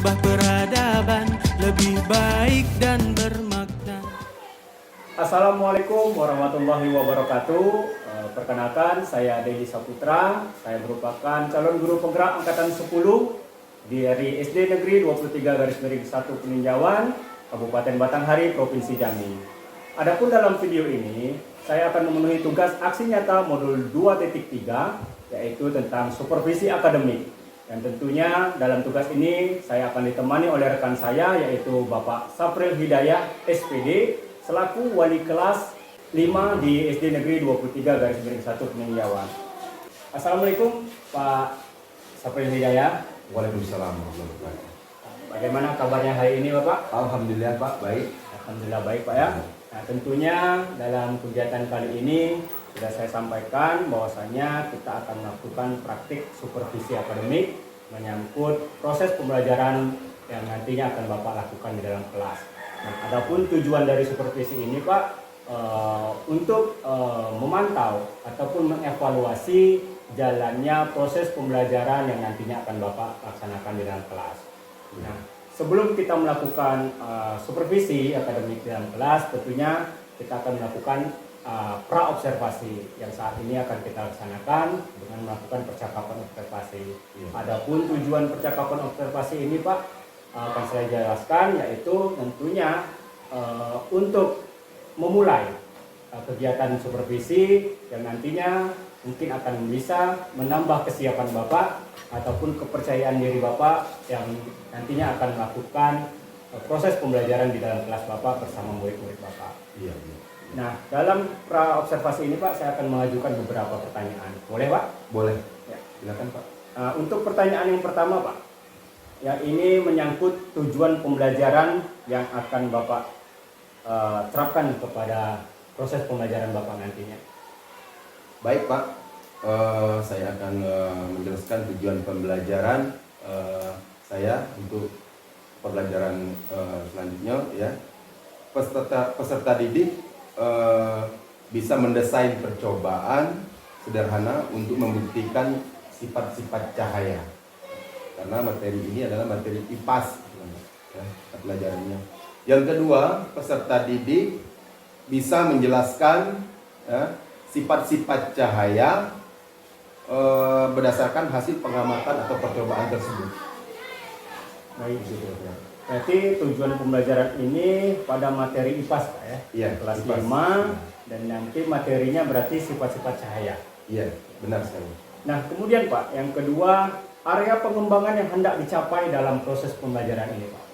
mengubah peradaban lebih baik dan bermakna. Assalamualaikum warahmatullahi wabarakatuh. Perkenalkan, saya Dedi Saputra. Saya merupakan calon guru penggerak angkatan 10 dari SD Negeri 23/1 Peninjauan, Kabupaten Batanghari, Provinsi Jambi. Adapun dalam video ini, saya akan memenuhi tugas aksi nyata modul 2.3, yaitu tentang supervisi akademik. Dan tentunya dalam tugas ini saya akan ditemani oleh rekan saya, yaitu Bapak Sapril Hidayah, SPD, selaku wali kelas 5 di SD Negeri 23/1 Peninjauan. Assalamualaikum Pak Sapril Hidayah. Waalaikumsalam warahmatullahi wabarakatuh. Bagaimana kabarnya hari ini Bapak? Alhamdulillah Pak, baik. Alhamdulillah baik Pak ya. Nah tentunya dalam kegiatan kali ini sudah saya sampaikan bahwasanya kita akan melakukan praktik supervisi akademik menyangkut proses pembelajaran yang nantinya akan Bapak lakukan di dalam kelas. Nah, adapun tujuan dari supervisi ini Pak untuk memantau ataupun mengevaluasi jalannya proses pembelajaran yang nantinya akan Bapak laksanakan di dalam kelas. Nah, sebelum kita melakukan supervisi akademik di dalam kelas, tentunya kita akan melakukan pra-observasi yang saat ini akan kita laksanakan dengan melakukan percakapan observasi. Adapun tujuan percakapan observasi ini Pak akan saya jelaskan, yaitu tentunya untuk memulai kegiatan supervisi yang nantinya mungkin akan bisa menambah kesiapan Bapak ataupun kepercayaan diri Bapak yang nantinya akan melakukan proses pembelajaran di dalam kelas Bapak bersama murid-murid Bapak. Iya. Nah, dalam pra-observasi ini Pak, saya akan mengajukan beberapa pertanyaan. Boleh Pak? Boleh. Ya. Silakan Pak. Untuk pertanyaan yang pertama Pak, yang ini menyangkut tujuan pembelajaran yang akan Bapak terapkan kepada proses pembelajaran Bapak nantinya. Baik Pak, saya akan menjelaskan tujuan pembelajaran saya untuk pembelajaran selanjutnya ya. Peserta didik bisa mendesain percobaan sederhana untuk membuktikan sifat-sifat cahaya. Karena materi ini adalah materi IPAS ya, pelajarannya. Yang kedua, peserta didik bisa menjelaskan ya, sifat-sifat cahaya berdasarkan hasil pengamatan atau percobaan tersebut. Baik, gitu ya. Berarti tujuan pembelajaran ini pada materi IPAS Pak ya? Iya, kelas IPAS. 5 dan nanti materinya berarti sifat-sifat cahaya. Iya, benar sekali. Nah, kemudian Pak, yang kedua, area pengembangan yang hendak dicapai dalam proses pembelajaran ini Pak.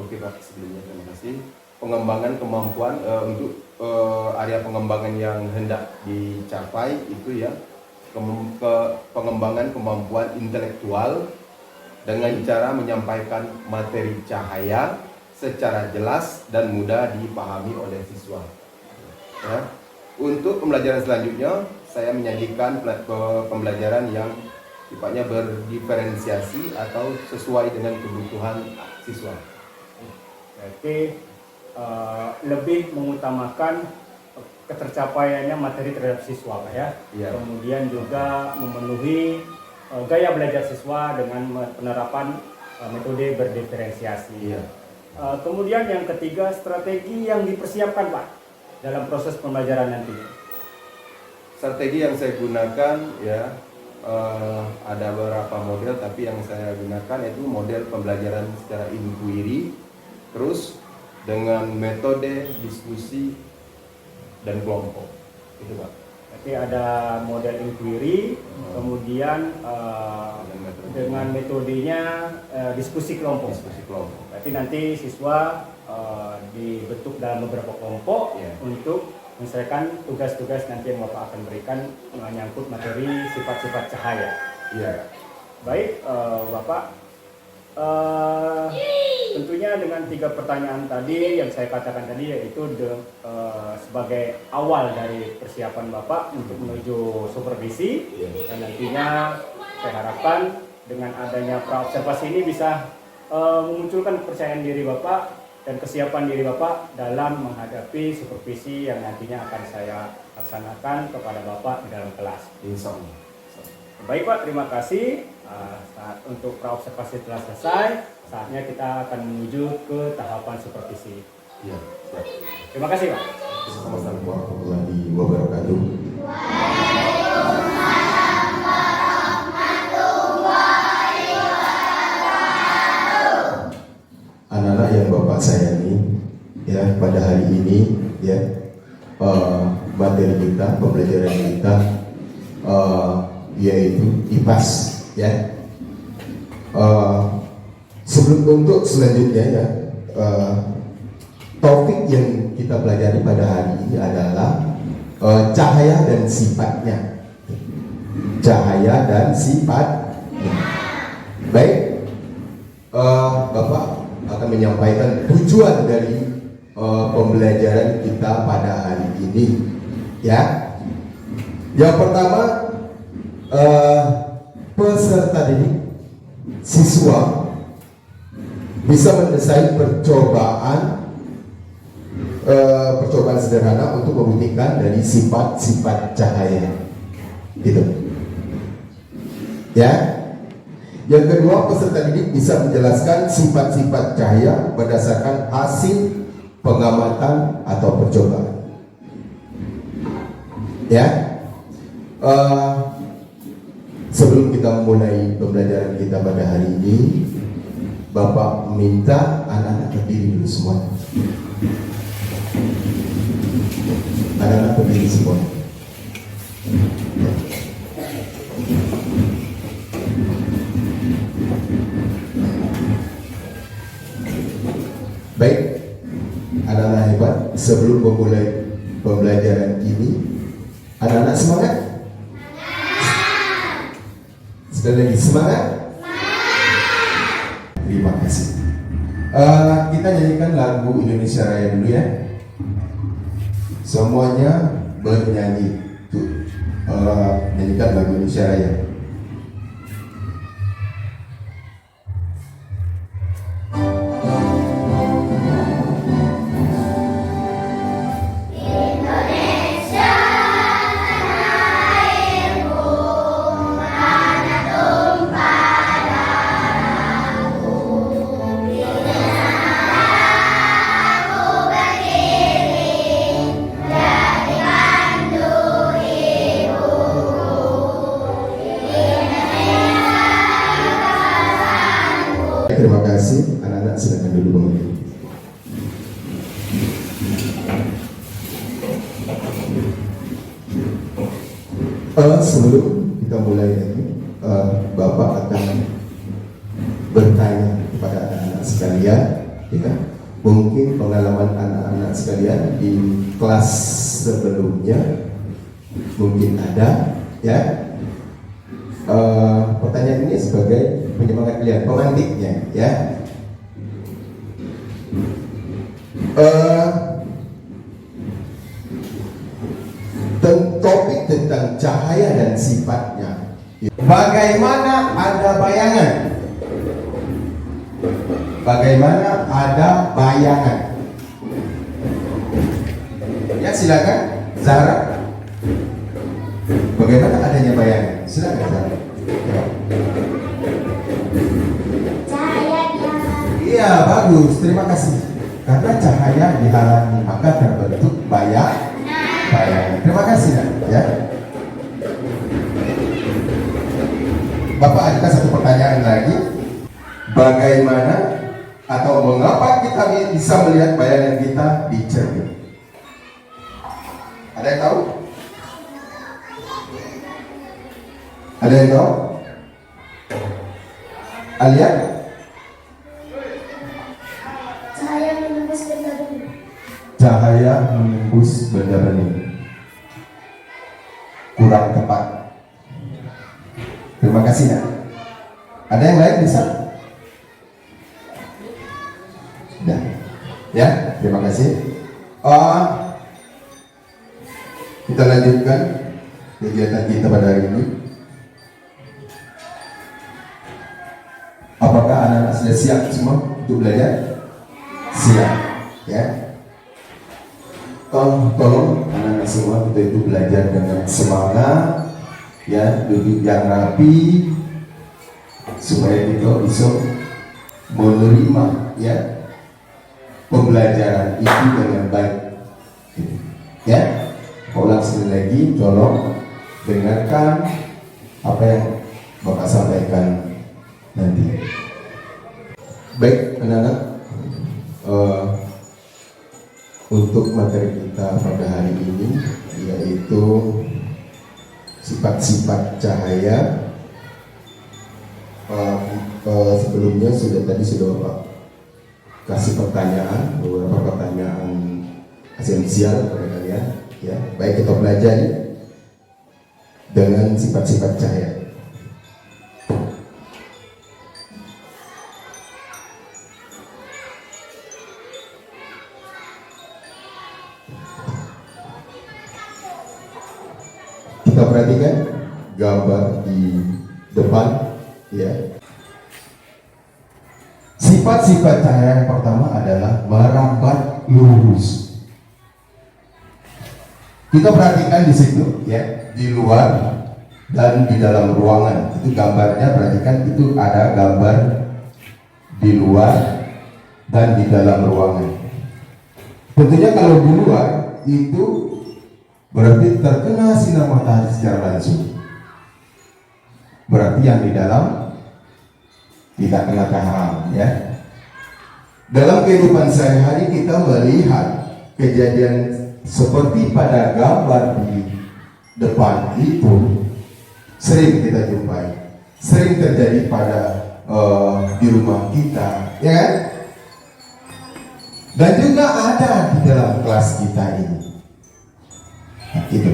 Oke Pak, sebelumnya terima kasih. Pengembangan kemampuan untuk area pengembangan yang hendak dicapai itu ya pengembangan kemampuan intelektual dengan cara menyampaikan materi cahaya secara jelas dan mudah dipahami oleh siswa. Ya. Untuk pembelajaran selanjutnya, saya menyajikan pembelajaran yang sifatnya berdiferensiasi atau sesuai dengan kebutuhan siswa. Berarti lebih mengutamakan ketercapaiannya materi terhadap siswa Pak ya. Ya. Kemudian juga memenuhi gaya belajar siswa dengan penerapan metode berdiferensiasi. Ya. Kemudian yang ketiga, strategi yang dipersiapkan Pak dalam proses pembelajaran nanti. Strategi yang saya gunakan ya ada beberapa model, tapi yang saya gunakan itu model pembelajaran secara inquiry, terus dengan metode diskusi dan kelompok. Itu Pak. Berarti ada model inquiry, kemudian dengan metodenya diskusi kelompok. Diskusi kelompok. Berarti nanti siswa dibentuk dalam beberapa kelompok Ya. untuk menyelesaikan tugas-tugas nanti yang Bapak akan berikan menyangkut materi sifat-sifat cahaya. Iya. Baik, Bapak. Tentunya dengan 3 pertanyaan tadi yang saya katakan tadi, yaitu sebagai awal dari persiapan Bapak untuk menuju supervisi. Dan nantinya saya harapkan dengan adanya pra-observasi ini bisa memunculkan kepercayaan diri Bapak dan kesiapan diri Bapak dalam menghadapi supervisi yang nantinya akan saya laksanakan kepada Bapak di dalam kelas. Insya Allah. Baik Pak, terima kasih. Saat untuk praobservasi telah selesai, saatnya kita akan menuju ke tahapan supervisi. Ya, siap. Terima kasih, Pak. Assalamualaikum warahmatullahi wabarakatuh. Anak-anak yang Bapak sayangi, ya, pada hari ini, ya, materi kita, pembelajaran kita, yaitu IPAS, ya. Sebelum untuk selanjutnya, ya, topik yang kita pelajari pada hari ini adalah cahaya dan sifatnya. Cahaya dan sifatnya. Baik, Bapak akan menyampaikan tujuan dari pembelajaran kita pada hari ini, ya. Yang pertama, peserta didik siswa bisa mendesain percobaan sederhana untuk membuktikan dari sifat-sifat cahaya, gitu, ya. Yang kedua, peserta didik bisa menjelaskan sifat-sifat cahaya berdasarkan hasil pengamatan atau percobaan, ya. Sebelum kita memulai pembelajaran kita pada hari ini, Bapak minta anak-anak berdiri dulu semua. Anak-anak berdiri semua. Baik, anak-anak hebat. Sebelum memulai pembelajaran ini, anak-anak semangat. Sekali lagi semangat. Terima kasih. Kita nyanyikan lagu Indonesia Raya dulu, ya. Semuanya bernyanyi. Nyanyikan lagu Indonesia Raya. Terima kasih, anak-anak silakan dulu bangkit. Sebelum kita mulai lagi, Bapak akan bertanya kepada anak-anak sekalian, ya. Mungkin pengalaman anak-anak sekalian di kelas sebelumnya mungkin ada, ya. Pertanyaan ini sebagai penyemangat kalian, pemantiknya, ya. Topik tentang cahaya dan sifatnya. Bagaimana ada bayangan? Bagaimana ada bayangan? Ya, silakan, Zahra. Bagaimana adanya bayangan? Silakan, Zahra. Iya, bagus, terima kasih. Karena cahaya dihalangi, maka terbentuk bayangan. Terima kasih, ya. Bapak ajukan satu pertanyaan lagi. Bagaimana atau mengapa kita bisa melihat bayangan kita di cermin? Ada yang tahu? Ada yang tahu? Alia? Cahaya menembus benda bening. Cahaya menembus benda bening. Kurang tepat. Terima kasih, ya. Ada yang lain bisa? Sudah. Ya, terima kasih. Kita lanjutkan kegiatan kita pada hari ini. Apakah anak-anak sudah siap semua untuk belajar? Siap, ya. Tolong anak-anak semua kita itu belajar dengan semangat, ya, duduk yang rapi, supaya kita bisa menerima ya pembelajaran itu dengan baik. Ya, ulang sekali lagi, tolong dengarkan apa yang Bapak sampaikan nanti. Baik anak-anak, untuk materi kita pada hari ini yaitu sifat-sifat cahaya. Sebelumnya sudah Bapak kasih pertanyaan, beberapa pertanyaan esensial kepada kalian. Ya, baik kita pelajari dengan sifat-sifat cahaya. Kita perhatikan gambar di depan, ya. Sifat-sifat cahaya yang pertama adalah merambat lurus. Kita perhatikan di situ, ya, di luar dan di dalam ruangan. Itu gambarnya, perhatikan itu ada gambar di luar dan di dalam ruangan. Tentunya kalau di luar itu berarti terkena sinar matahari secara langsung. Berarti yang di dalam tidak kena cahaya, ya. Dalam kehidupan sehari-hari kita melihat kejadian seperti pada gambar di depan itu sering kita jumpai, sering terjadi pada di rumah kita, ya kan? Dan juga ada di dalam kelas kita ini. Nah, itu.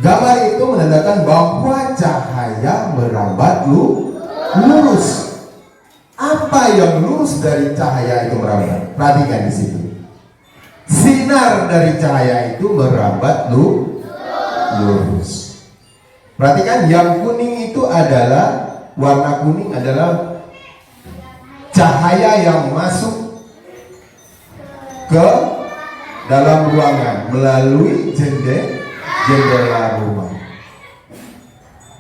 Gambar itu menandakan bahwa cahaya merambat lurus. Apa yang lurus dari cahaya itu merambat? Perhatikan di situ. Sinar dari cahaya itu merambat lurus. Perhatikan yang kuning itu adalah, warna kuning adalah cahaya yang masuk ke dalam ruangan melalui jendela rumah.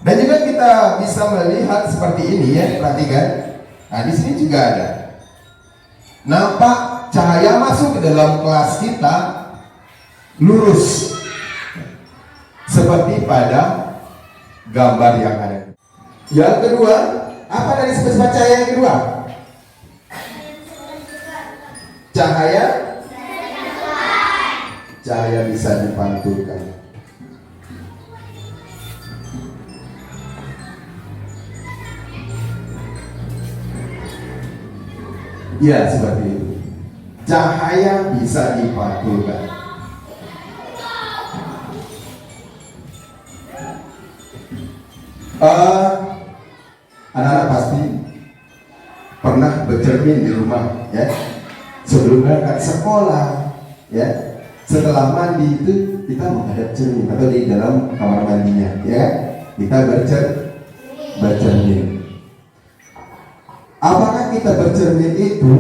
Dan juga kita bisa melihat seperti ini, ya, perhatikan. Nah, di sini juga ada. Nampak cahaya masuk ke dalam kelas kita lurus. Seperti pada gambar yang ada. Yang kedua, apa dari sifat cahaya yang kedua? Cahaya bisa dipantulkan. Ya, seperti itu. Cahaya bisa dipantulkan. Anak-anak pasti pernah bercermin di rumah, ya. Sebelum berangkat sekolah, ya. Setelah mandi itu kita menghadap cermin atau di dalam kamar mandinya, ya. Kita bercermin. Apakah kita bercermin itu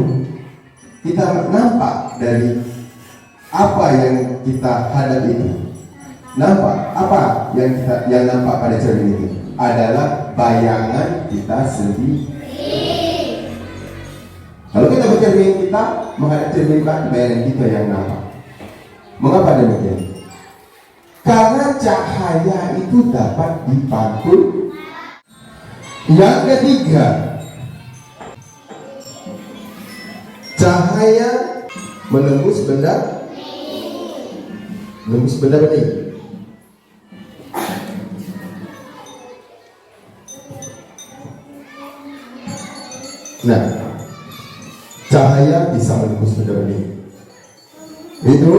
kita nampak dari apa yang kita hadapi itu? Nampak apa yang nampak pada cermin itu? Adalah bayangan kita sendiri. Kalau kita bercermin, kita menghadap cermin, bayangan kita yang nampak. Mengapa demikian? Karena cahaya itu dapat dipantul. Yang ketiga, cahaya menembus benda bening. Nah, cahaya bisa menembus benda bening. Itu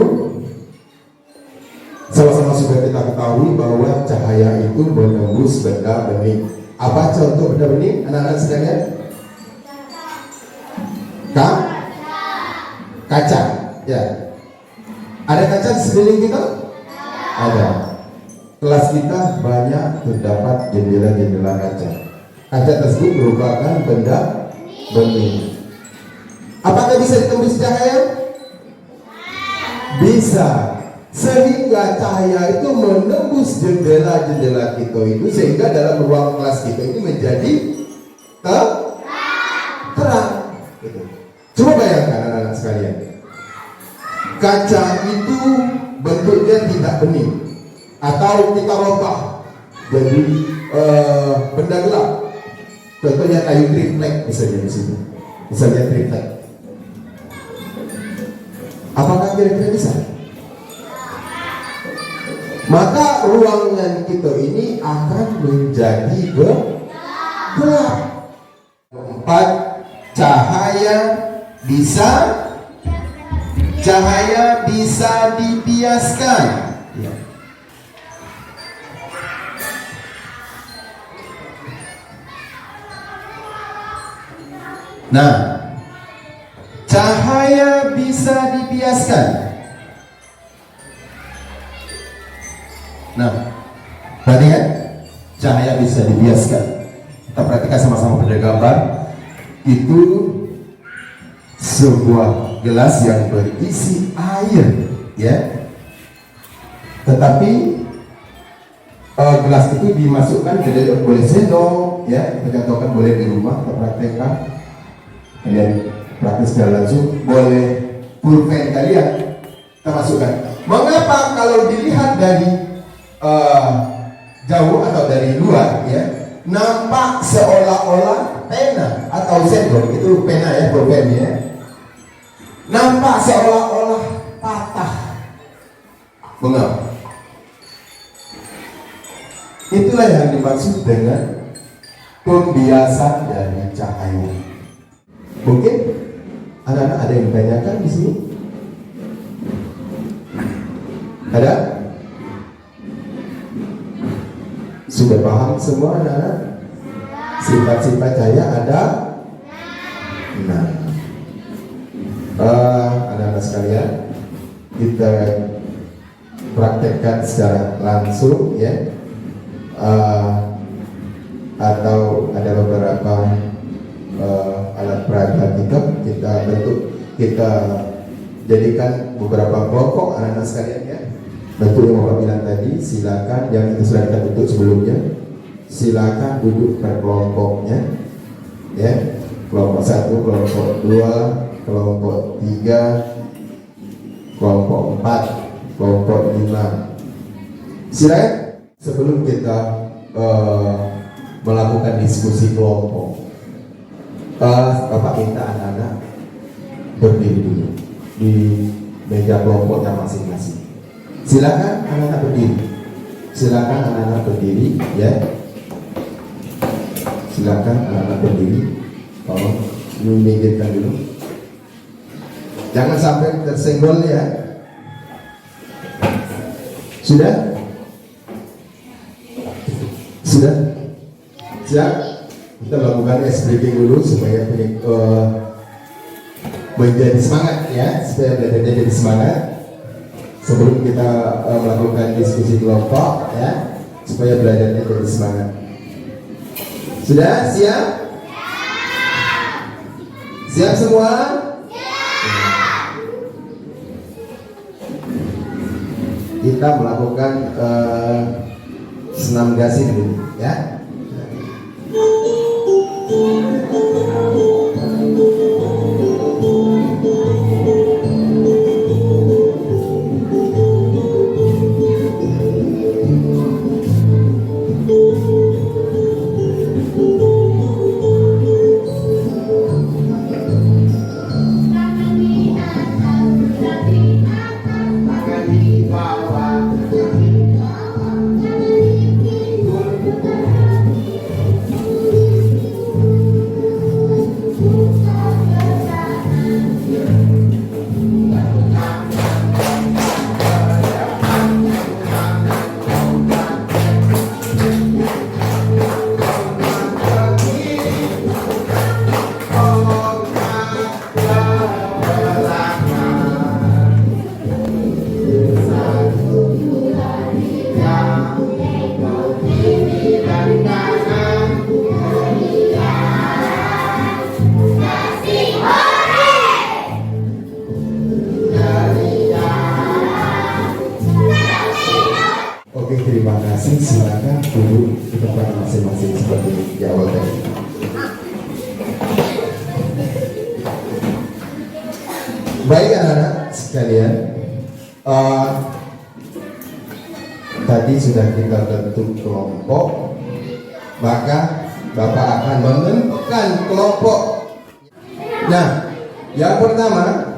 sama-sama sudah kita ketahui bahwa cahaya itu menembus benda bening. Apa contoh benda bening, anak-anak sekalian? Kaca, ya. Ada kaca di sekeliling kita? Ada. Kelas kita banyak terdapat jendela-jendela kaca. Kaca tersebut merupakan benda bening. Apakah bisa ditembus cahaya? Bisa. sehingga cahaya itu menembus jendela-jendela kita itu, sehingga dalam ruang kelas kita ini menjadi terang. Gitu. Coba bayangkan anak-anak sekalian, kaca itu bentuknya tidak bening, atau kita rubah jadi benda gelap. Contohnya kayu triplek misalnya di sini, misalnya triplek. Apakah kira-kira bisa? Maka ruangan kita ini akan menjadi gelap. 4. Cahaya bisa dibiaskan. Ya. Nah, cahaya bisa dibiaskan. Nah, perhatikan, cahaya bisa dibiaskan. Kita perhatikan sama-sama pada gambar. Itu sebuah gelas yang berisi air, ya. Tetapi gelas itu dimasukkan boleh sendok, ya. Kita contohkan boleh di rumah, kita praktekkan. Kalian praktek secara langsung, boleh pulpen kalian kita masukkan. Mengapa kalau dilihat dari jauh atau dari luar, ya, nampak seolah-olah pena atau sendok, itu pena ya, pulpen ya, nampak seolah-olah patah. Mengapa? Itulah yang dimaksud dengan pembiasan dari cahaya. Mungkin anak-anak ada yang ditanyakan di sini? Ada? Sudah paham semua anak-anak? Sifat-sifat cahaya ada? Nah, anak-anak sekalian, kita praktekkan secara langsung, ya. Atau ada beberapa alat peraga kita bentuk, kita jadikan beberapa kelompok anak-anak sekalian, ya. Bentuk yang Bapak bilang tadi, silakan yang itu sudah kita bentuk sebelumnya, silakan duduk per kelompoknya, ya. Kelompok 1, kelompok 2, kelompok 3, kelompok 4, kelompok 5. Silakan sebelum kita melakukan diskusi kelompok, Bapak minta anak-anak berdiri dulu di meja kelompoknya masing-masing. Silakan anak-anak berdiri. Silakan anak-anak berdiri, ya. Silakan anak-anak berdiri. Tolong minggirkan dulu. Jangan sampai tersenggol, ya. Sudah? Sudah? Siap? Kita lakukan ice breaking dulu supaya menjadi semangat, ya, supaya belajarnya jadi semangat sebelum kita melakukan diskusi kelompok, ya, supaya belajarnya jadi semangat. Sudah siap? Siap semua? Kita melakukan senam gasing dulu, ya. di awal tadi. Baik anak-anak sekalian, tadi sudah kita bentuk kelompok, maka Bapak akan menentukan kelompok. Nah, yang pertama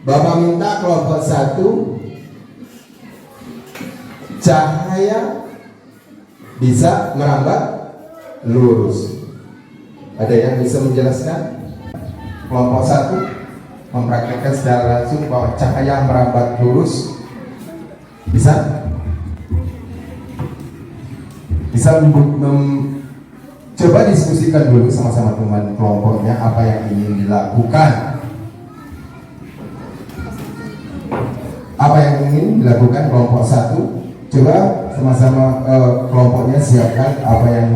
Bapak minta kelompok 1 cahaya bisa merambat lurus. Ada yang bisa menjelaskan? Kelompok 1 mempraktikkan secara langsung bahwa cahaya merambat lurus. Bisa? Bisa coba diskusikan dulu sama-sama teman kelompoknya apa yang ingin dilakukan. Apa yang ingin dilakukan kelompok 1? Coba sama-sama kelompoknya siapkan apa yang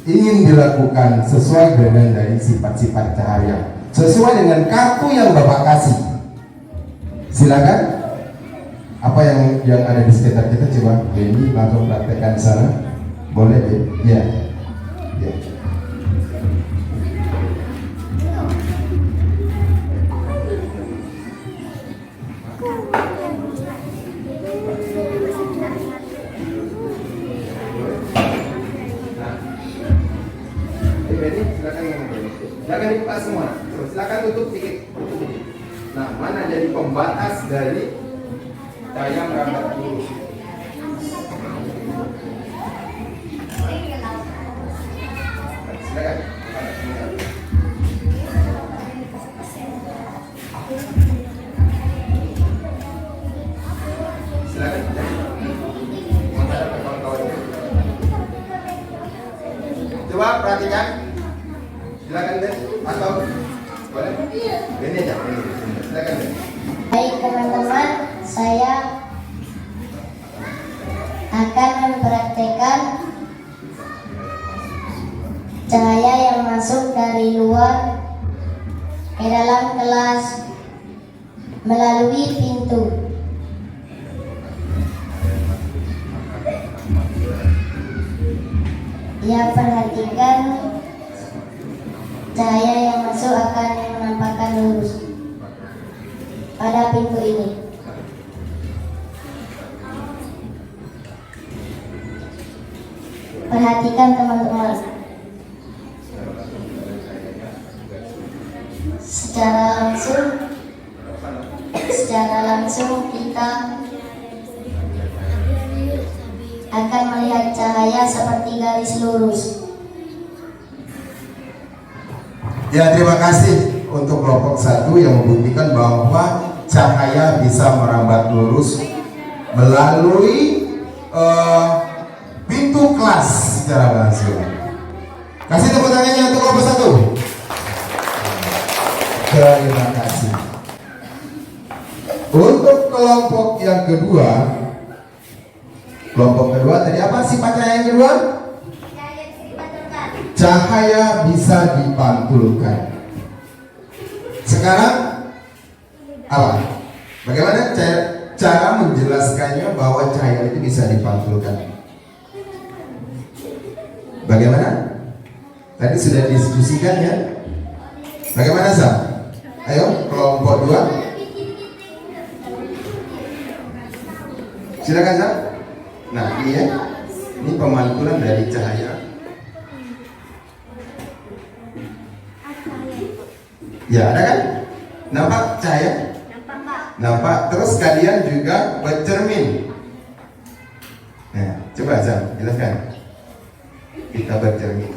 ingin dilakukan sesuai dengan dari sifat-sifat cahaya, sesuai dengan kartu yang Bapak kasih. Silakan. Apa yang ada di sekitar kita, coba Benny langsung praktekkan di sana. Boleh deh? Ya. Ya. Silakan dibuka semua. Silakan tutup sedikit. Nah, mana jadi pembatas dari cahaya merambat lurus? Silakan. Silakan. Coba perhatikan. Silakan deh. Atau boleh? Ini aja. Silakan deh. Baik teman-teman, saya akan mempraktekkan cahaya yang masuk dari luar ke dalam kelas melalui pintu. Ya, perhatikan cahaya yang masuk akan menampakkan lurus pada pintu ini. Perhatikan teman-teman. Secara langsung kita akan melihat cahaya seperti garis lurus. Ya, terima kasih untuk kelompok 1 yang membuktikan bahwa cahaya bisa merambat lurus melalui pintu kelas secara langsung. Kasih tepuk tangannya untuk kelompok 1. Terima kasih. Untuk kelompok yang kedua, tadi apa sifat cahaya yang kedua? Cahaya bisa dipantulkan. Sekarang apa? Bagaimana cara menjelaskannya bahwa cahaya itu bisa dipantulkan? Bagaimana? Tadi sudah diskusikan ya. Bagaimana Sam? Ayo kelompok 2. Silakan Sam. Nah ini ya, ini pemantulan dari cahaya. Ya ada kan? Nampak cahaya? Nampak. Terus kalian juga bercermin. Nah, coba Sam, jelaskan. Kita bercermin.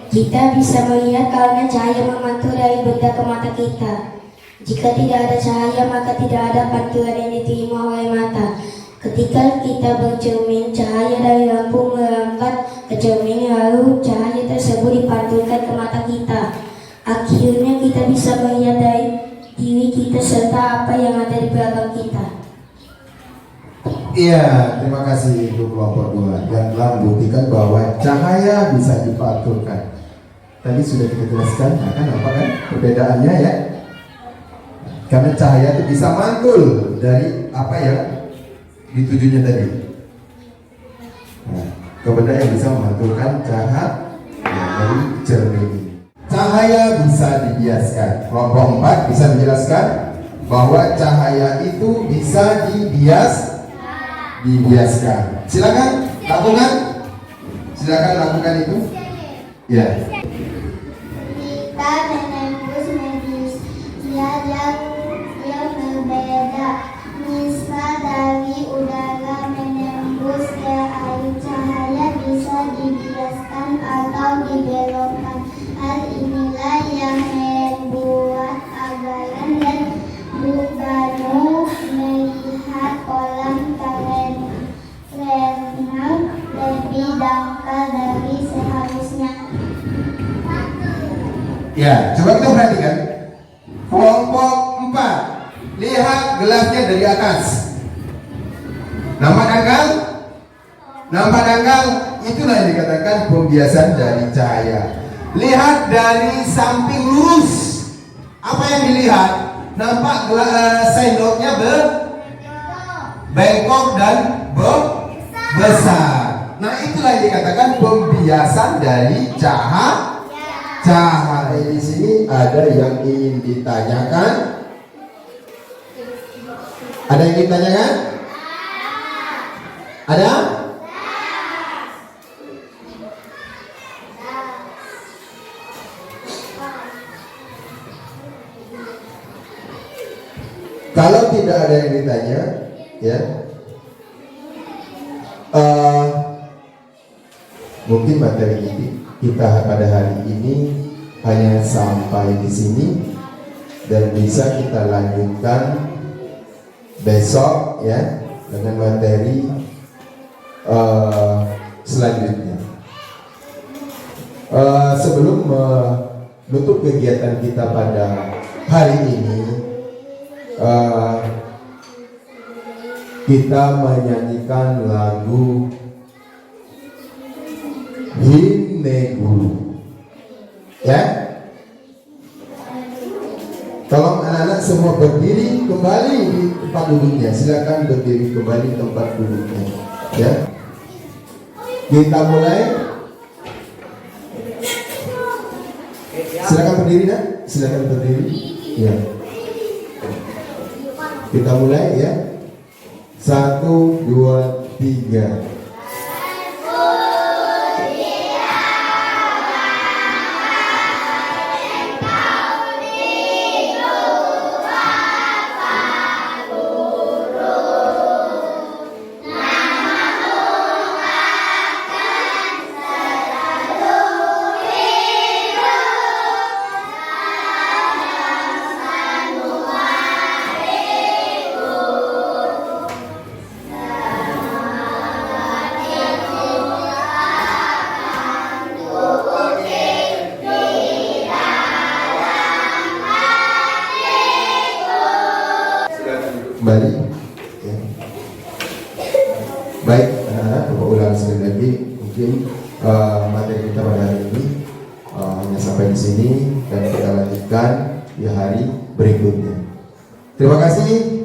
Kita bisa melihat karena cahaya memantul dari benda ke mata kita. Jika tidak ada cahaya, maka tidak ada pantulan yang diterima oleh mata. Ketika kita bercermin, cahaya dari lampu merambat ke cermin, lalu cahaya tersebut dipantulkan ke mata kita. Akhirnya kita bisa melihat dari diri kita serta apa yang ada di belakang kita. Iya, terima kasih untuk kelompok 2 yang telah membuktikan bahwa cahaya bisa dipantulkan. Tadi sudah kita jelaskan, kan apa kan perbedaannya ya? Karena cahaya itu bisa mantul dari apa yang ditujunya tadi. benda yang bisa memantulkan cahaya dari cermin ini. Cahaya bisa dibiaskan. Kelompok 4 bisa menjelaskan bahwa cahaya itu bisa dibiaskan. Silakan lakukan. Silakan lakukan itu. Ya. Kita menembus media yang berbeda. Misal dari udara menembus ke air, cahaya bisa dibiaskan atau dibelokkan. Hal inilah yang membuat Agaran dan Bugano melihat kolam renang lebih dangkal dari seharusnya. Ya, coba kita perhatikan. Kelompok 4, lihat gelasnya dari atas. Nampak dangkal? Nampak dangkal? Itulah yang dikatakan pembiasan dari cahaya. Lihat dari samping lurus. Apa yang dilihat? Nampak sendoknya bengkok dan besar. Nah, itulah yang dikatakan pembiasan dari cahaya. Cahaya di sini ada yang ingin ditanyakan? Ada yang ditanyakan? Ada? Kalau tidak ada yang ditanya, ya, mungkin materi ini kita pada hari ini hanya sampai di sini dan bisa kita lanjutkan besok, ya, dengan materi selanjutnya. Sebelum menutup kegiatan kita pada hari ini, kita menyanyikan lagu Himne Guru, ya. Tolong anak-anak semua berdiri kembali di tempat duduknya. Silakan berdiri kembali di tempat duduknya, ya. Kita mulai. Silakan berdiri, nak. Silakan berdiri, ya. Kita mulai, ya. 1, 2, 3. Kembali, ya. Baik, anak-anak, coba ulang sekali lagi. Mungkin materi kita pada hari ini hanya sampai di sini dan kita lanjutkan di hari berikutnya. Terima kasih.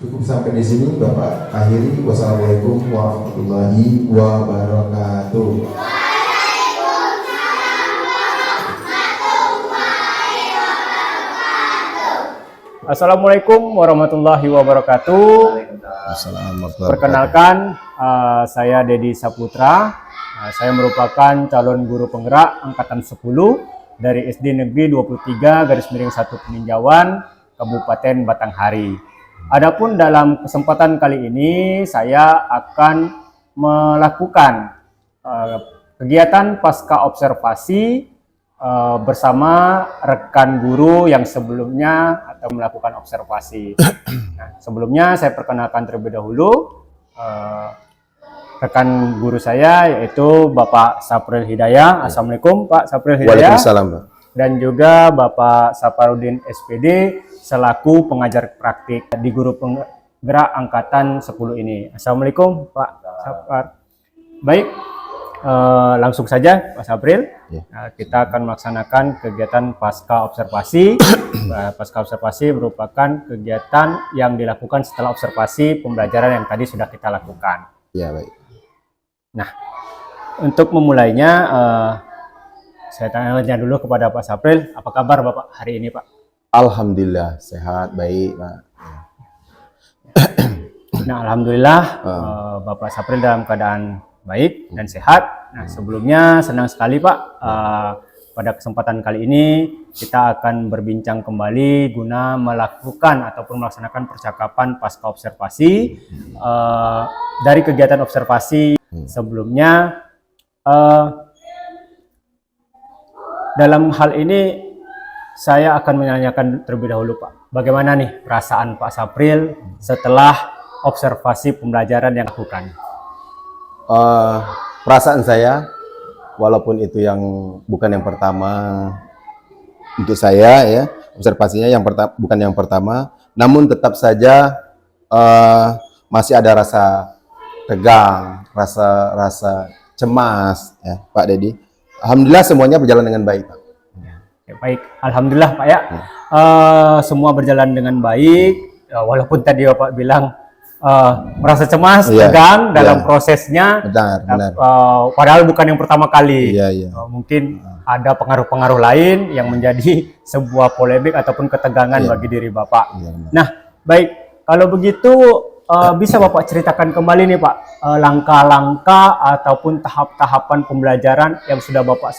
Cukup sampai di sini, Bapak akhiri. Wassalamualaikum warahmatullahi wabarakatuh. Assalamualaikum warahmatullahi wabarakatuh. Perkenalkan, saya Dedi Saputra. Saya merupakan calon guru penggerak angkatan 10 dari SD Negeri 23/1 Peninjauan, Kabupaten Batanghari. Adapun dalam kesempatan kali ini saya akan melakukan kegiatan pasca observasi bersama rekan guru yang sebelumnya atau melakukan observasi. Nah, sebelumnya saya perkenalkan terlebih dahulu rekan guru saya, yaitu Bapak Sapril Hidayah. Assalamualaikum Pak Sapril Hidayah. Waalaikumsalam, Pak. Dan juga Bapak Saparudin SPD selaku pengajar praktik di guru penggerak angkatan 10 ini. Assalamualaikum Pak Sapar. Baik, langsung saja Pak Sapril. Kita akan melaksanakan kegiatan pasca observasi. Pasca observasi merupakan kegiatan yang dilakukan setelah observasi pembelajaran yang tadi sudah kita lakukan. Ya, baik. Nah, untuk memulainya, saya tanya dulu kepada Pak Sapril, apa kabar Bapak hari ini, Pak? Alhamdulillah sehat, baik, Pak. Nah, alhamdulillah Bapak Sapril dalam keadaan baik dan sehat. Nah, sebelumnya senang sekali Pak, pada kesempatan kali ini kita akan berbincang kembali guna melakukan ataupun melaksanakan percakapan pasca observasi. Dari kegiatan observasi sebelumnya, dalam hal ini saya akan menanyakan terlebih dahulu Pak, bagaimana nih perasaan Pak Sapril setelah observasi pembelajaran yang dilakukan? Perasaan saya, walaupun itu yang bukan yang pertama untuk saya ya, observasinya bukan yang pertama, namun tetap saja masih ada rasa tegang, rasa cemas ya, Pak Dedi. Alhamdulillah semuanya berjalan dengan baik, Pak. Ya, baik, alhamdulillah Pak ya. Semua berjalan dengan baik, walaupun tadi Bapak bilang merasa cemas, tegang dalam prosesnya. Benar. Padahal bukan yang pertama kali. Iya. Mungkin ada pengaruh-pengaruh lain yang menjadi sebuah polemik ataupun ketegangan bagi diri Bapak. Nah, baik, kalau begitu bisa Bapak ceritakan kembali nih Pak, langkah-langkah ataupun tahap-tahapan pembelajaran yang sudah Bapak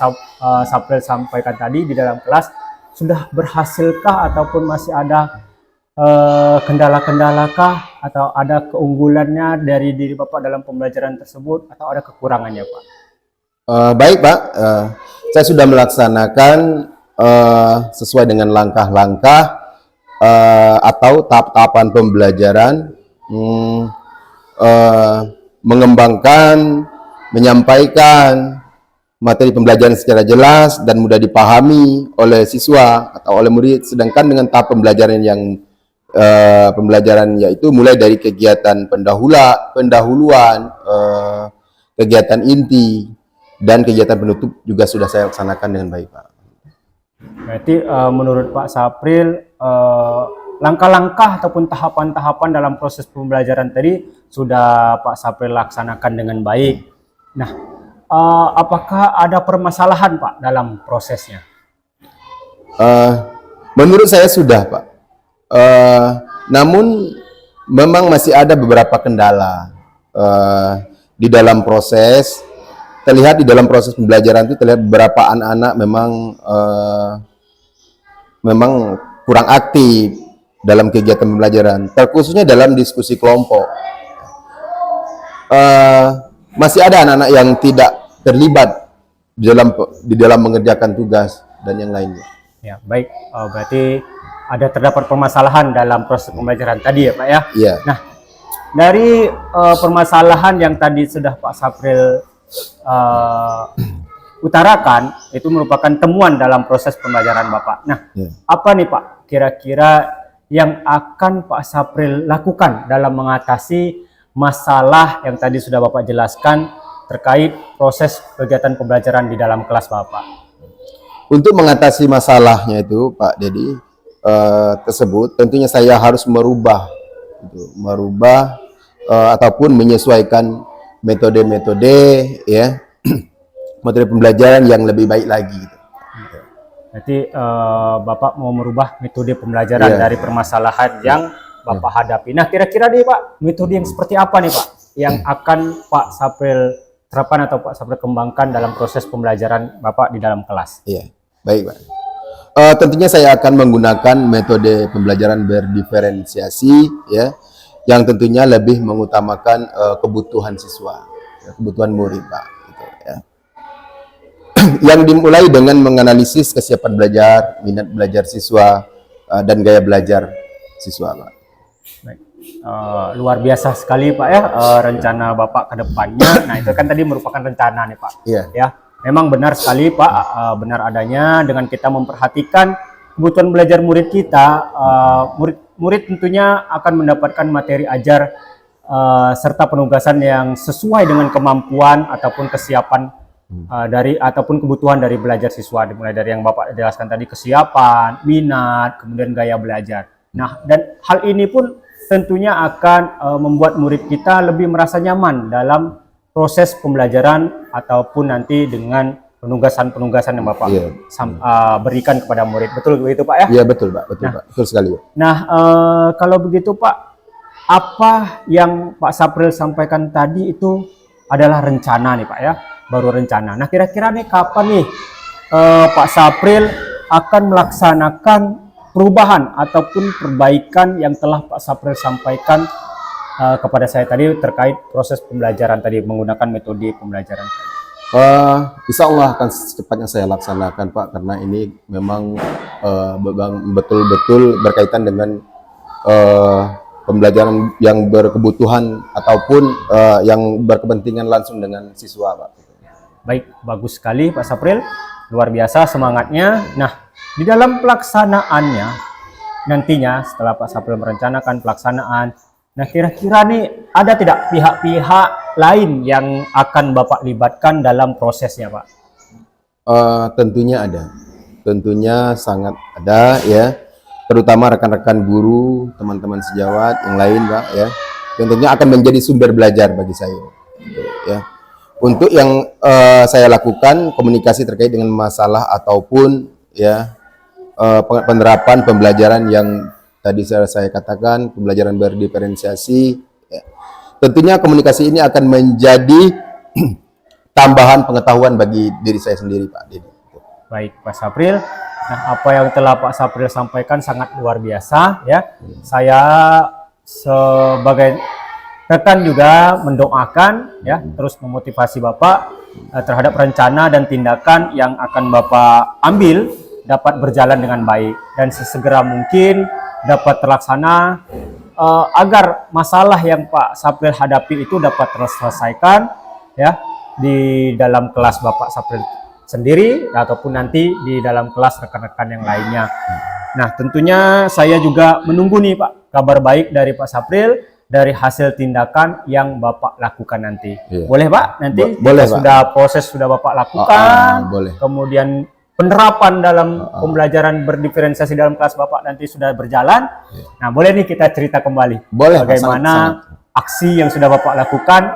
Sapril sampaikan tadi di dalam kelas, sudah berhasilkah ataupun masih ada kendala-kendalakah atau ada keunggulannya dari diri Bapak dalam pembelajaran tersebut atau ada kekurangannya Pak? Baik Pak, saya sudah melaksanakan sesuai dengan langkah-langkah atau tahap-tahapan pembelajaran, mengembangkan, menyampaikan materi pembelajaran secara jelas dan mudah dipahami oleh siswa atau oleh murid. Sedangkan dengan tahap pembelajaran yang pembelajaran yaitu mulai dari kegiatan pendahuluan, kegiatan inti dan kegiatan penutup juga sudah saya laksanakan dengan baik, Pak. Berarti menurut Pak Sapril, langkah-langkah ataupun tahapan-tahapan dalam proses pembelajaran tadi sudah Pak Sapril laksanakan dengan baik. Nah, apakah ada permasalahan Pak dalam prosesnya? Menurut saya sudah, Pak. Namun memang masih ada beberapa kendala di dalam proses. Terlihat di dalam proses pembelajaran itu terlihat beberapa anak-anak memang kurang aktif dalam kegiatan pembelajaran, terkhususnya dalam diskusi kelompok. Masih ada anak-anak yang tidak terlibat di dalam mengerjakan tugas dan yang lainnya. Ya, baik. Berarti ada terdapat permasalahan dalam proses pembelajaran tadi ya Pak ya? Iya. Nah, dari permasalahan yang tadi sudah Pak Sapril utarakan, itu merupakan temuan dalam proses pembelajaran Bapak. Nah, apa nih Pak kira-kira yang akan Pak Sapril lakukan dalam mengatasi masalah yang tadi sudah Bapak jelaskan terkait proses kegiatan pembelajaran di dalam kelas Bapak? Untuk mengatasi masalahnya itu Pak Dedi, tersebut tentunya saya harus merubah ataupun menyesuaikan metode-metode ya materi pembelajaran yang lebih baik lagi. Berarti Bapak mau merubah metode pembelajaran dari permasalahan yang Bapak hadapi. Nah, kira-kira nih Pak, metode yang seperti apa nih Pak yang akan Pak Sapril terapkan atau Pak Sapril kembangkan dalam proses pembelajaran Bapak di dalam kelas? Iya, baik Pak. Tentunya saya akan menggunakan metode pembelajaran berdiferensiasi ya, yang tentunya lebih mengutamakan kebutuhan siswa, kebutuhan murid Pak. Gitu, ya. Yang dimulai dengan menganalisis kesiapan belajar, minat belajar siswa, dan gaya belajar siswa Pak. Baik. Luar biasa sekali Pak ya rencana Bapak ke depannya. Nah, itu kan tadi merupakan rencana nih Pak. Iya. Ya, memang benar sekali Pak, benar adanya dengan kita memperhatikan kebutuhan belajar murid kita, murid tentunya akan mendapatkan materi ajar serta penugasan yang sesuai dengan kemampuan ataupun kesiapan ataupun kebutuhan dari belajar siswa, mulai dari yang Bapak jelaskan tadi, kesiapan, minat, kemudian gaya belajar. Nah, dan hal ini pun tentunya akan membuat murid kita lebih merasa nyaman dalam proses pembelajaran ataupun nanti dengan penugasan-penugasan yang Bapak berikan kepada murid. Betul begitu Pak ya? Iya betul Pak, betul Pak, betul sekali. Nah, kalau begitu Pak, apa yang Pak Sapril sampaikan tadi itu adalah rencana nih Pak ya, baru rencana. Nah, kira-kira nih kapan nih Pak Sapril akan melaksanakan perubahan ataupun perbaikan yang telah Pak Sapril sampaikan kepada saya tadi terkait proses pembelajaran tadi menggunakan metode pembelajaran tadi? Insya Allah akan secepatnya saya laksanakan Pak, karena ini memang betul-betul berkaitan dengan pembelajaran yang berkebutuhan ataupun yang berkepentingan langsung dengan siswa Pak. Baik, bagus sekali Pak Sapril, luar biasa semangatnya. Nah, di dalam pelaksanaannya nantinya setelah Pak Sapril merencanakan pelaksanaan, nah kira-kira nih ada tidak pihak-pihak lain yang akan Bapak libatkan dalam prosesnya Pak? Tentunya ada, tentunya sangat ada ya, terutama rekan-rekan guru, teman-teman sejawat yang lain Pak ya, tentunya akan menjadi sumber belajar bagi saya ya. Untuk yang saya lakukan komunikasi terkait dengan masalah ataupun ya penerapan pembelajaran yang tadi saya katakan, pembelajaran berdiferensiasi ya. Tentunya komunikasi ini akan menjadi tambahan pengetahuan bagi diri saya sendiri Pak Dedi. Baik Pak Sapril, nah apa yang telah Pak Sapril sampaikan sangat luar biasa ya. Saya sebagai rekan juga mendoakan ya, terus memotivasi Bapak terhadap rencana dan tindakan yang akan Bapak ambil dapat berjalan dengan baik dan sesegera mungkin dapat terlaksana agar masalah yang Pak Sapril hadapi itu dapat terselesaikan ya di dalam kelas Bapak Sapril sendiri ataupun nanti di dalam kelas rekan-rekan yang lainnya. Nah, tentunya saya juga menunggu nih Pak kabar baik dari Pak Sapril dari hasil tindakan yang Bapak lakukan nanti. Boleh Pak? Nanti boleh, sudah proses sudah Bapak lakukan. Boleh. Kemudian penerapan dalam pembelajaran berdiferensiasi dalam kelas Bapak nanti sudah berjalan. Nah, boleh nih kita cerita kembali. Boleh, bagaimana aksi yang sudah Bapak lakukan,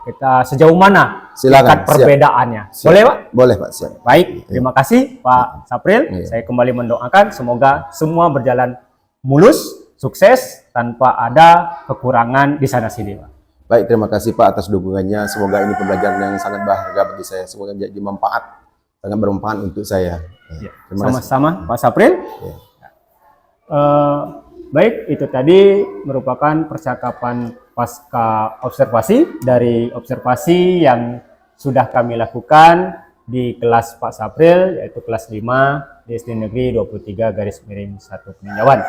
kita sejauh mana tingkat perbedaannya. Siap. Boleh Pak? Boleh Pak, siap. Baik, terima kasih Pak Sapril. Saya kembali mendoakan semoga semua berjalan mulus, sukses, tanpa ada kekurangan di sana sini Pak. Baik, terima kasih Pak atas dukungannya. Semoga ini pembelajaran yang sangat berharga bagi saya. Semoga menjadi manfaat, sangat bermanfaat untuk saya. Sama-sama Pak Sapril. Baik, itu tadi merupakan percakapan pasca observasi dari observasi yang sudah kami lakukan di kelas Pak Sapril, yaitu kelas 5 di SD Negeri 23/1 Peninjauan.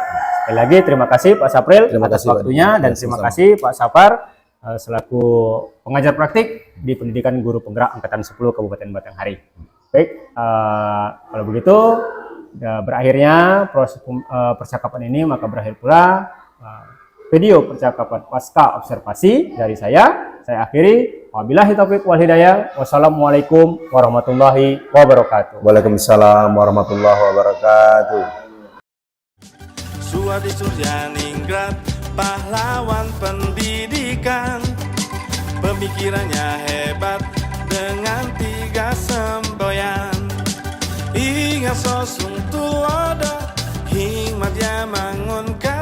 Sekali lagi terima kasih Pak Sapril atas waktunya dan terima kasih Pak Sapar selaku pengajar praktik di Pendidikan Guru Penggerak Angkatan 10 Kabupaten Batanghari. Baik, kalau begitu berakhirnya proses percakapan ini, maka berakhir pula video percakapan pasca observasi dari saya. Saya akhiri. Wabillahi taufiq wal hidayah. Wassalamualaikum warahmatullahi wabarakatuh. Waalaikumsalam warahmatullahi wabarakatuh. Suwadi Suryaningrat, pahlawan pendidikan. Pemikirannya hebat dengan 3 semboyan. Ingat sosung tulodo, hikmat yang mangunkan.